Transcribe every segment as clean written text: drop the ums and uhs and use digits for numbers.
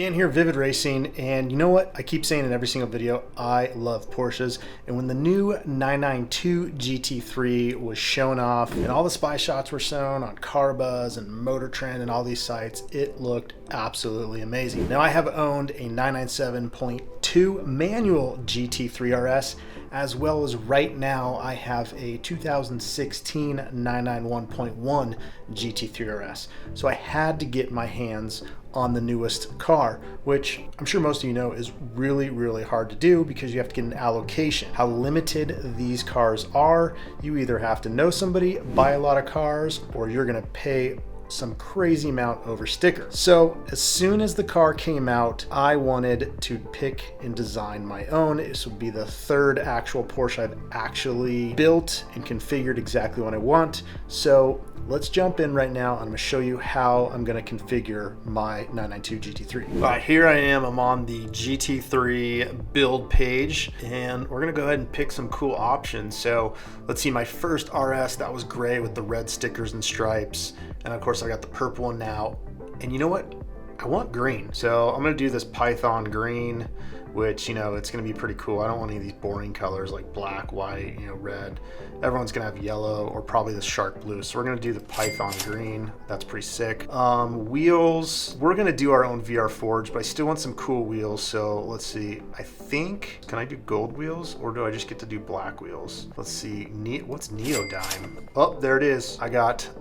Dan here, Vivid Racing, and you know what? I keep saying in every single video, I love Porsches, and when the new 992 GT3 was shown off, and all the spy shots were shown on CarBuzz and Motor Trend and all these sites, it looked absolutely amazing. Now I have owned a 997.2 manual GT3 RS, as well as right now I have a 2016 991.1 GT3 RS. So I had to get my hands on the newest car, which I'm sure most of you know is really hard to do because you have to get an allocation. How limited these cars are, you either have to know somebody, buy a lot of cars, or you're gonna pay some crazy amount over sticker. So as soon as the car came out, I wanted to pick and design my own. This would be the third actual Porsche I've actually built and configured exactly what I want. So let's jump in right now. I'm gonna show you how I'm gonna configure my 992 GT3. All right, here I am. I'm on the GT3 build page, and we're gonna go ahead and pick some cool options. So let's see, my first RS, that was gray with the red stickers and stripes. And of course I got the purple one now. And you know what? I want green. So I'm gonna do this Python green, which, you know, it's gonna be pretty cool. I don't want any of these boring colors like black, white, you know, red. Everyone's gonna have yellow or probably the shark blue. So we're gonna do the Python green. That's pretty sick. Wheels, we're gonna do our own VR Forge, but I still want some cool wheels. So let's see, I think, can I do gold wheels or do I just get to do black wheels? Let's see, what's Neodyme? Oh, there it is.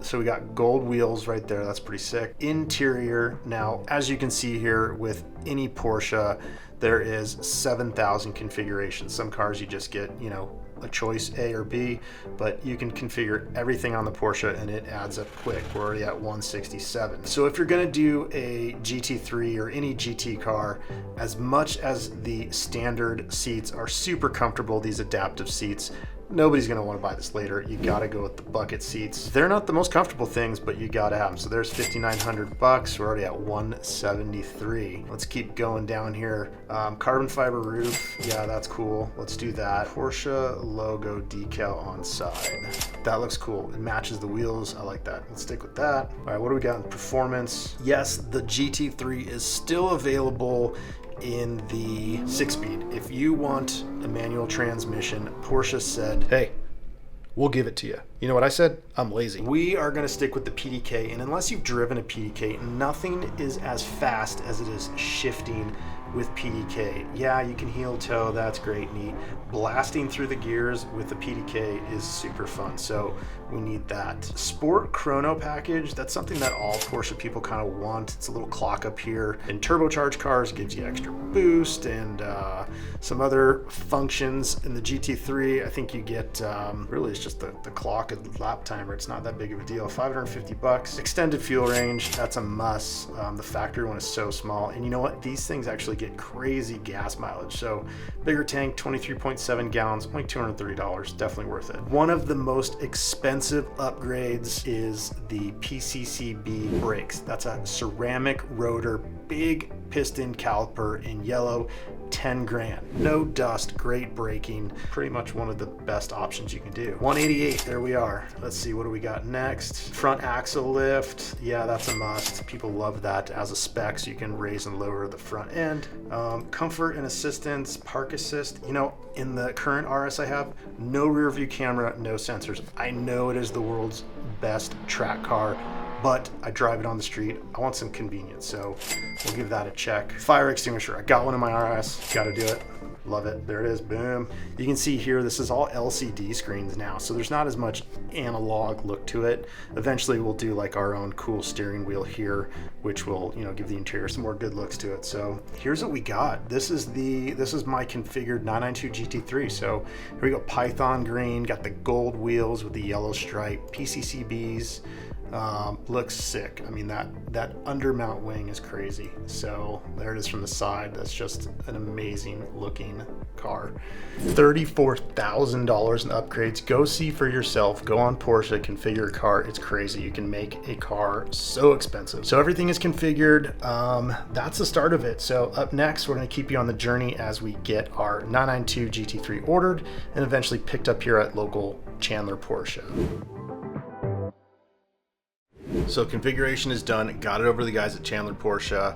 So we got gold wheels right there. That's pretty sick. Interior, now, as you can see here with any Porsche, there is 7,000 configurations. Some cars you just get, you know, a choice A or B, but you can configure everything on the Porsche and it adds up quick. We're already at 167. So if you're gonna do a GT3 or any GT car, as much as the standard seats are super comfortable, these adaptive seats, nobody's gonna wanna buy this later. You gotta go with the bucket seats. They're not the most comfortable things, but you gotta have them. So there's 5,900 bucks. We're already at 173. Let's keep going down here. Carbon fiber roof, yeah, that's cool. Let's do that. Porsche logo decal on side. That looks cool. It matches the wheels. I like that. Let's stick with that. All right, what do we got in performance? Yes, the GT3 is still available in the 6-speed. If you want a manual transmission, Porsche said, hey, we'll give it to you. You know what I said? I'm lazy. We are gonna stick with the PDK, and unless you've driven a PDK, nothing is as fast as it is shifting with PDK. Yeah, you can heel toe, that's great, neat. Blasting through the gears with the PDK is super fun, so we need that. Sport chrono package, that's something that all Porsche people kind of want. It's a little clock up here. In turbocharged cars, gives you extra boost and some other functions. In the GT3, I think you get, really it's just the clock and lap timer. It's not that big of a deal. 550 bucks. Extended fuel range, that's a must. The factory one is so small. And you know what? These things actually get crazy gas mileage. So bigger tank, 23.7 gallons, only $230, definitely worth it. One of the most expensive upgrades is the PCCB brakes. That's a ceramic rotor, big piston caliper in yellow, 10 grand. No dust, great braking, pretty much one of the best options you can do. 188, there we are. Let's see, what do we got next? Front axle lift, yeah, that's a must. People love that as a spec, so you can raise and lower the front end. Comfort and assistance, park assist. You know, in the current RS I have, no rear view camera, no sensors. I know it is the world's best track car, but I drive it on the street. I want some convenience, so we'll give that a check. Fire extinguisher, I got one in my RS, gotta do it. Love it, there it is, boom. You can see here, this is all LCD screens now, so there's not as much analog look to it. Eventually we'll do like our own cool steering wheel here, which will, you know, give the interior some more good looks to it. So here's what we got. This is my configured 992 GT3. So here we go, Python green, got the gold wheels with the yellow stripe, PCCBs. Looks sick. I mean, that undermount wing is crazy. So there it is from the side. That's just an amazing looking car. $34,000 in upgrades. Go see for yourself. Go on Porsche, configure a car. It's crazy. You can make a car so expensive. So everything is configured. That's the start of it. So up next, we're going to keep you on the journey as we get our 992 GT3 ordered and eventually picked up here at local Chandler Porsche. So configuration is done. Got it over to the guys at Chandler Porsche.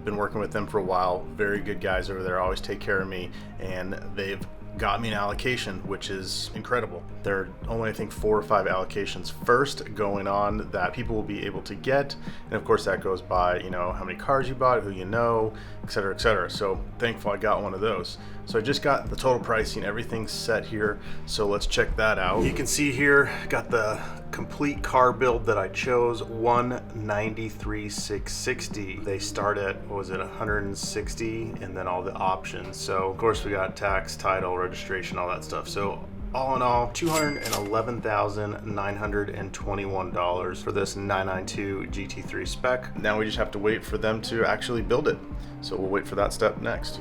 Been working with them for a while. Very good guys over there. Always take care of me, and they've got me an allocation, which is incredible. There are only, I think, 4 or 5 allocations first going on that people will be able to get, and of course that goes by, you know, how many cars you bought, who you know, etc., etc. So thankful I got one of those. So I just got the total pricing, everything's set here, so let's check that out. You can see here, got the complete car build that I chose, 193,660. They start at, what was it, 160, and then all the options. So of course we got tax, title, registration, all that stuff. So all in all, $211,921 for this 992 GT3 spec. Now we just have to wait for them to actually build it. So we'll wait for that step next.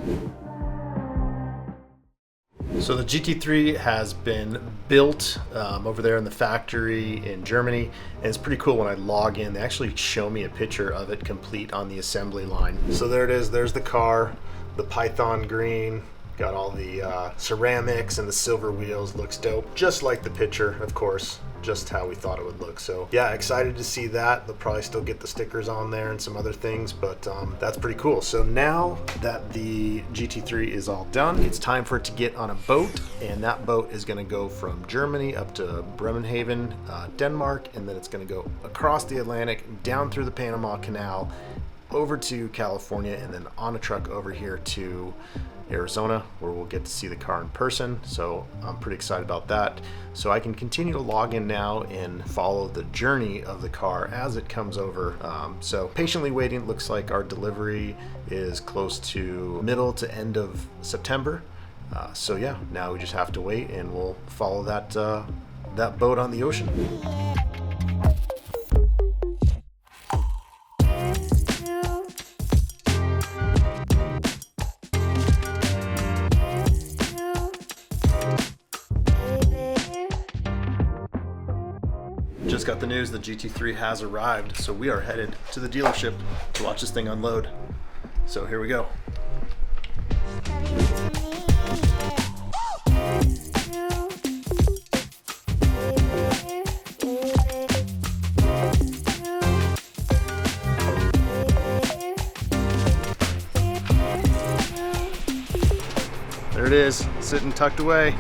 So the GT3 has been built over there in the factory in Germany, and it's pretty cool. When I log in, they actually show me a picture of it complete on the assembly line. So there it is, there's the car, the Python green, got all the ceramics and the silver wheels, looks dope. Just like the picture, of course, just how we thought it would look. So yeah, excited to see that. They'll probably still get the stickers on there and some other things, but that's pretty cool. So now that the GT3 is all done, it's time for it to get on a boat, and that boat is gonna go from Germany up to Bremerhaven, Denmark, and then it's gonna go across the Atlantic, down through the Panama Canal, over to California, and then on a truck over here to Arizona, where we'll get to see the car in person. So I'm pretty excited about that. So I can continue to log in now and follow the journey of the car as it comes over. So patiently waiting. Looks like our delivery is close to middle to end of September. So yeah, now we just have to wait, and we'll follow that that boat on the ocean. Just got the news the GT3 has arrived, so we are headed to the dealership to watch this thing unload. So here we go. There it is, sitting tucked away.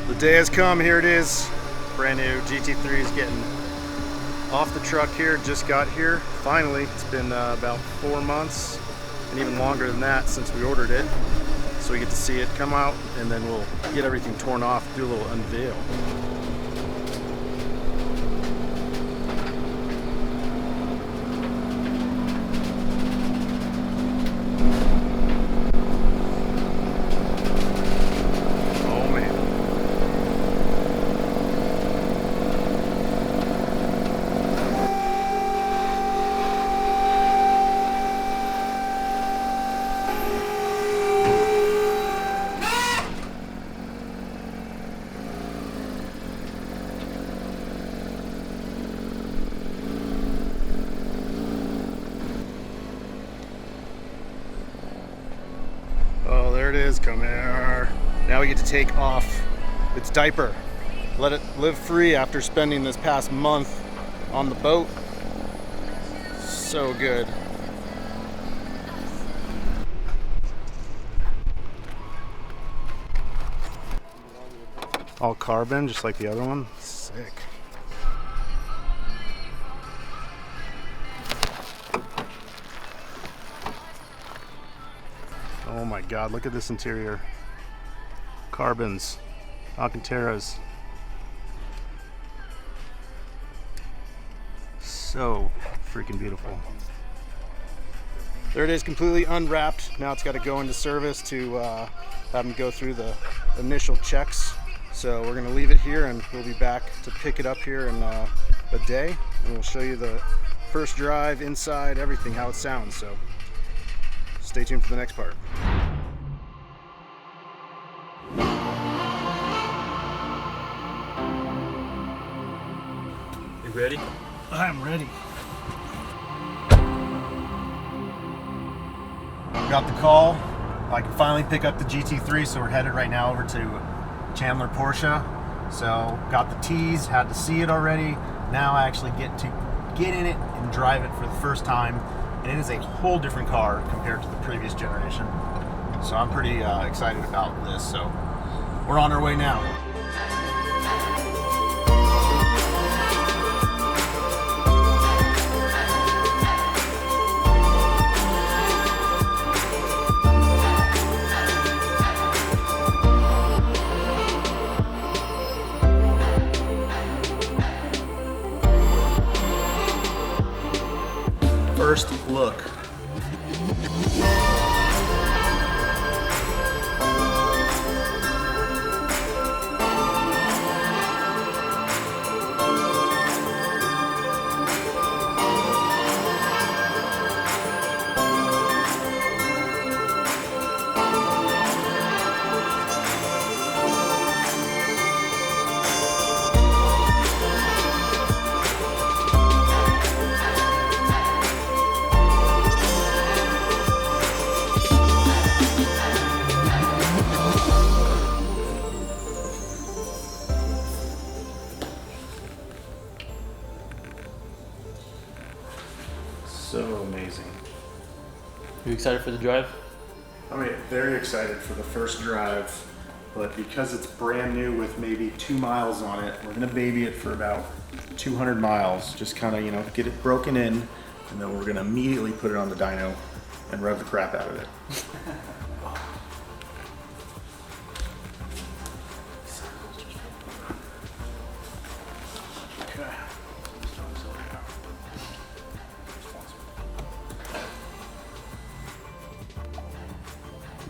The day has come, here it is. Brand new GT3 is getting off the truck here, just got here. Finally, it's been about 4 months and even longer than that since we ordered it. So we get to see it come out, and then we'll get everything torn off, do a little unveil. Oh, there it is, come here. Now we get to take off its diaper. Let it live free after spending this past month on the boat. So good. All carbon, just like the other one. Sick. Oh my God, look at this interior. Carbons, Alcantaras. So freaking beautiful. There it is, completely unwrapped. Now it's got to go into service to have them go through the initial checks. So we're gonna leave it here, and we'll be back to pick it up here in a day, and we'll show you the first drive, inside, everything, how it sounds. So stay tuned for the next part. You ready? I'm ready. Got the call. I can finally pick up the GT3, so we're headed right now over to Chandler Porsche. So got the tease, had to see it already. Now I actually get to get in it and drive it for the first time, and it is a whole different car compared to the previous generation. So I'm pretty excited about this. So we're on our way now. First look. So amazing. You excited for the drive? I mean, very excited for the first drive, but because it's brand new with maybe 2 miles on it, we're gonna baby it for about 200 miles. Just kind of, you know, get it broken in, and then we're gonna immediately put it on the dyno and rev the crap out of it.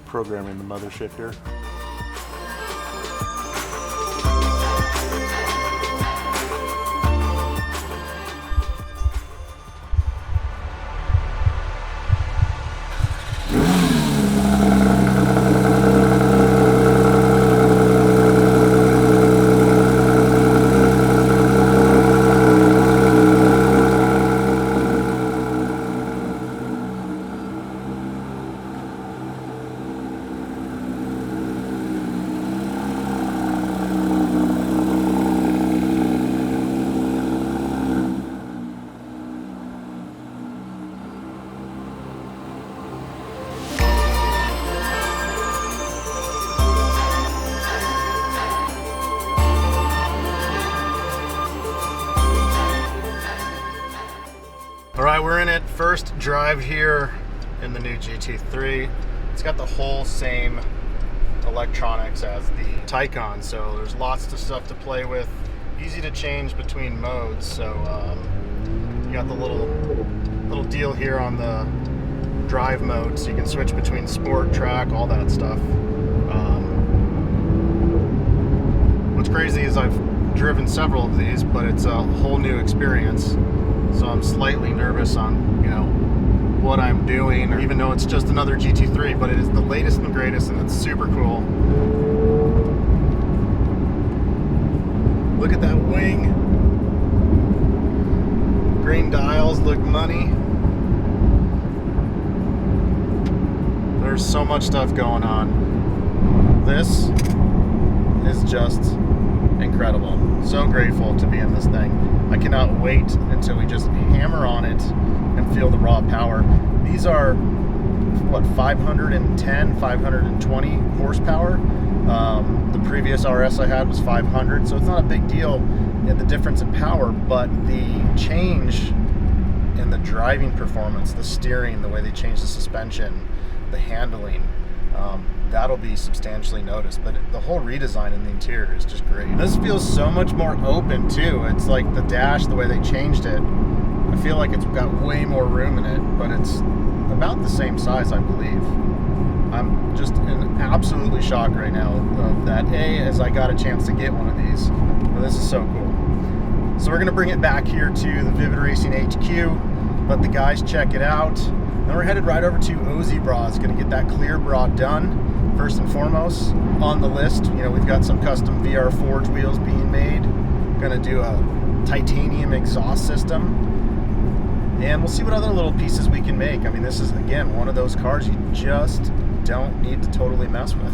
Programming the mothership here. All right, we're in it. First drive here in the new GT3. It's got the whole same electronics as the Taycan, so there's lots of stuff to play with. Easy to change between modes. So you got the little deal here on the drive mode, so you can switch between sport, track, all that stuff. What's crazy is I've driven several of these, but it's a whole new experience. So I'm slightly nervous on, you know, what I'm doing, or even though it's just another GT3, but it is the latest and greatest, and it's super cool. Look at that wing. Green dials look money. There's so much stuff going on. This is just incredible. So grateful to be in this thing. I cannot wait until we just hammer on it and feel the raw power. These are, what, 510, 520 horsepower. The previous RS I had was 500, so it's not a big deal in the difference in power, but the change in the driving performance, the steering, the way they change the suspension, the handling, that'll be substantially noticed. But the whole redesign in the interior is just great. This feels so much more open too. It's like the dash, the way they changed it, I feel like it's got way more room in it, but it's about the same size, I believe. I'm just in absolutely shock right now of that. As I got a chance to get one of these. But this is so cool. So we're gonna bring it back here to the Vivid Racing HQ, let the guys check it out. Then we're headed right over to Ozy Bras, gonna get that clear bra done. First and foremost on the list, you know, we've got some custom VR Forge wheels being made. Gonna do a titanium exhaust system, and we'll see what other little pieces we can make. I mean, this is, again, one of those cars you just don't need to totally mess with.